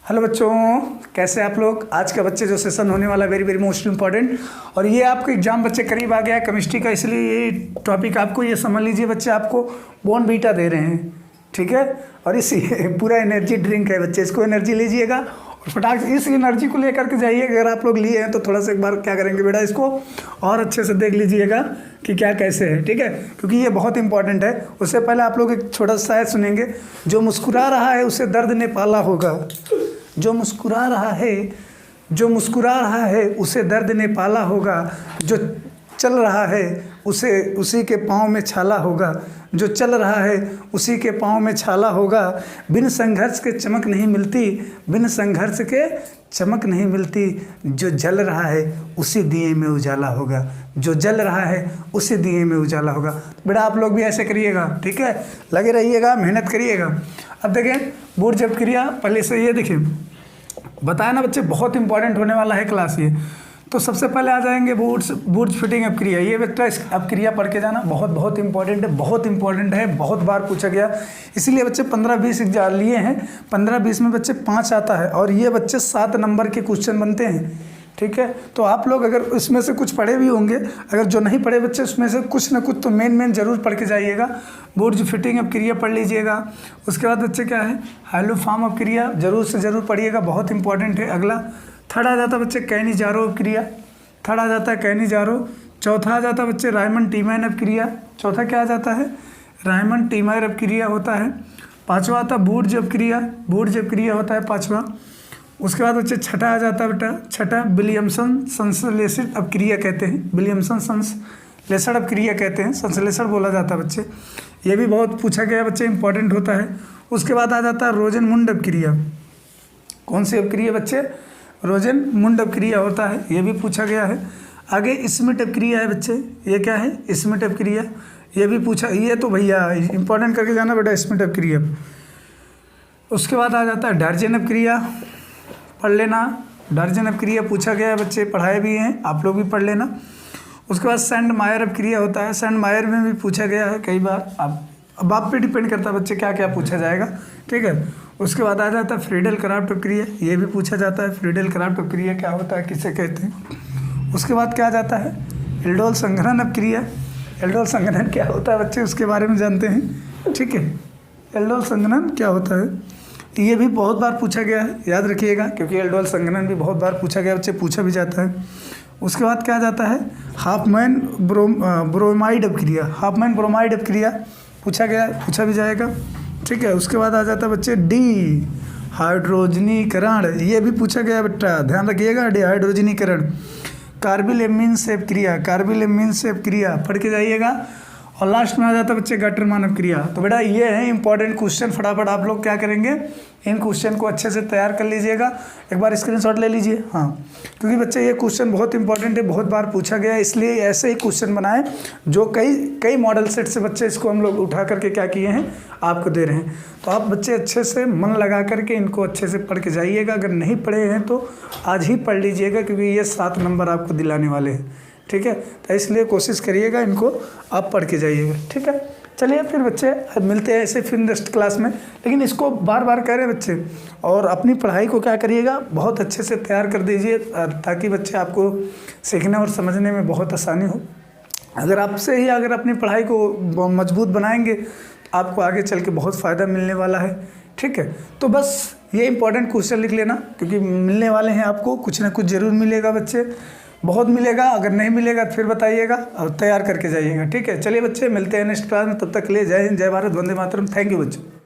Hello बच्चों, कैसे आप लोग। आज का बच्चे जो सेशन होने वाला वेरी वेरी मोस्ट इम्पॉर्टेंट, और ये आपको एग्जाम बच्चे करीब आ गया है केमिस्ट्री का, इसलिए ये टॉपिक आपको ये समझ लीजिए बच्चे आपको बॉर्नवीटा दे रहे हैं, ठीक है। और इसी पूरा एनर्जी ड्रिंक है बच्चे, इसको एनर्जी लीजिएगा और फटाक से इस एनर्जी को लेकर के जाइए। अगर आप लोग लिए हैं तो थोड़ा सा एक बार क्या करेंगे बेटा, इसको और अच्छे से देख लीजिएगा कि क्या कैसे है, ठीक है, क्योंकि ये बहुत इंपॉर्टेंट है। उससे पहले आप लोग एक छोटा सा शायद सुनेंगे। जो मुस्कुरा रहा है उसे दर्द ने पाला होगा, जो मुस्कुरा रहा है, जो मुस्कुरा रहा है उसे दर्द ने पाला होगा, जो चल रहा है उसे उसी के पाँव में छाला होगा, जो चल रहा है उसी के पाँव में छाला होगा। बिन संघर्ष के चमक नहीं मिलती, बिन संघर्ष के चमक नहीं मिलती, जो जल रहा है उसी दिए में उजाला होगा, जो जल रहा है उसी दिए में उजाला होगा। बेटा आप लोग भी ऐसे करिएगा, ठीक है, लगे रहिएगा, मेहनत करिएगा। अब देखें बूढ़ जब क्रिया, पहले से ये देखिए बताया ना बच्चे, बहुत इंपॉर्टेंट होने वाला है क्लास ये। तो सबसे पहले आ जाएंगे बूर्ज फिटिंग अपक्रिया। ये बेटा इस अपक्रिया पढ़ के जाना, बहुत बहुत इंपॉर्टेंट है, बहुत इंपॉर्टेंट है, बहुत बार पूछा गया। इसीलिए बच्चे 15-20 एग्जाम लिए हैं, 15-20 में बच्चे 5 आता है, और ये बच्चे 7 नंबर के क्वेश्चन बनते हैं, ठीक है। तो आप लोग अगर इसमें से कुछ पढ़े भी होंगे, अगर जो नहीं पढ़े बच्चे उसमें से कुछ ना कुछ तो मेन जरूर पढ़ के जाइएगा। बूर्ज फिटिंग अपक्रिया पढ़ लीजिएगा। उसके बाद बच्चे क्या है, हाइलोफॉर्म अपक्रिया जरूर से जरूर पढ़िएगा, बहुत इंपॉर्टेंट है। अगला थर्ड आ जाता है बच्चे कैनिजारो अपक्रिया, थर्ड आ जाता है कैनिजारो। चौथा आ जाता है बच्चे रायमंड टीमैन अपक्रिया, चौथा क्या आ जाता है, रायमंड टीमैन अपक्रिया होता है। पांचवा आता है बूर्ज अपक्रिया, बूर्ज अपक्रिया होता है पांचवा। उसके बाद बच्चे छठा आ जाता है बेटा, छठा विलियमसन संश्लेषण अपक्रिया कहते हैं, विलियमसन संश्लेषण अपक्रिया कहते हैं, संश्लेषण बोला जाता है बच्चे। ये भी बहुत पूछा गया बच्चे, इंपॉर्टेंट होता है। उसके बाद आ जाता है रोजनमुंड अपक्रिया। कौन सी अपक्रिया बच्चे, रोजनमुंड अपक्रिया होता है, ये भी पूछा गया है। आगे स्मिट अपक्रिया है बच्चे, ये क्या है, स्मिट अपक्रिया, ये भी पूछा, ये तो भैया इंपॉर्टेंट करके जाना बेटा, स्मिट अपक्रिया। उसके बाद आ जाता है डार्जन अपक्रिया, पढ़ लेना, डार्जन अपक्रिया पूछा गया है बच्चे, पढ़ाए भी हैं, आप लोग भी पढ़ लेना। उसके बाद सेंड मायर अपक्रिया होता है, सेंड मायर में भी पूछा गया है कई बार। अब आप पे डिपेंड करता है बच्चे क्या क्या पूछा जाएगा, ठीक है। उसके बाद आ जाता है फ्रीडल क्राफ्ट अपक्रिया, ये भी पूछा जाता है, फ्रीडल क्राफ्ट अपक्रिया क्या होता है, किसे कहते हैं। उसके बाद क्या आ जाता है, एल्डोल संघनन अपक्रिया, एल्डोल संघनन क्या होता है बच्चे, उसके बारे में जानते हैं, ठीक है। एल्डोल संघनन क्या होता है, ये भी बहुत बार पूछा गया है, याद रखिएगा, क्योंकि एल्डोल संघनन भी बहुत बार पूछा गया बच्चे, पूछा भी जाता है। उसके बाद क्या जाता है, हाफमैन ब्रोमाइड अपक्रिया, हाफमैन ब्रोमाइड अपक्रिया पूछा गया, पूछा भी जाएगा, ठीक है। उसके बाद आ जाता है बच्चे डी हाइड्रोजनीकरण, ये भी पूछा गया बेटा, ध्यान रखिएगा, डी हाइड्रोजनीकरण। कार्बिल से अपक्रिया, कार्बिल से अपक्रिया पढ़ के जाइएगा। और लास्ट में आ जाता है बच्चे गटरमान अपक्रिया। तो बेटा ये है इंपॉर्टेंट क्वेश्चन, फटाफट आप लोग क्या करेंगे, इन क्वेश्चन को अच्छे से तैयार कर लीजिएगा, एक बार स्क्रीनशॉट ले लीजिए, हाँ, क्योंकि बच्चे ये क्वेश्चन बहुत इंपॉर्टेंट है, बहुत बार पूछा गया है, इसलिए ऐसे ही क्वेश्चन बनाए जो कई मॉडल सेट से बच्चे इसको हम लोग उठा करके क्या किए हैं, आपको दे रहे हैं। तो आप बच्चे अच्छे से मन लगा करके इनको अच्छे से पढ़ के जाइएगा। अगर नहीं पढ़े हैं तो आज ही पढ़ लीजिएगा, क्योंकि ये 7 नंबर आपको दिलाने वाले हैं, ठीक है। तो इसलिए कोशिश करिएगा, इनको आप पढ़ के जाइएगा, ठीक है। चलिए फिर बच्चे मिलते हैं ऐसे फिर नेक्स्ट क्लास में, लेकिन इसको बार बार कह रहे हैं बच्चे, और अपनी पढ़ाई को क्या करिएगा, बहुत अच्छे से तैयार कर दीजिए, ताकि बच्चे आपको सीखने और समझने में बहुत आसानी हो। अगर आपसे ही अगर अपनी पढ़ाई को मजबूत बनाएंगे, आपको आगे चल के बहुत फ़ायदा मिलने वाला है, ठीक है। तो बस ये इंपॉर्टेंट क्वेश्चन लिख लेना, क्योंकि मिलने वाले हैं आपको, कुछ ना कुछ ज़रूर मिलेगा बच्चे, बहुत मिलेगा। अगर नहीं मिलेगा तो फिर बताइएगा और तैयार करके जाइएगा, ठीक है। चलिए बच्चे मिलते हैं नेक्स्ट क्लास में, तब तक के लिए जय हिंद, जय भारत, वंदे मातरम। थैंक यू बच्चे।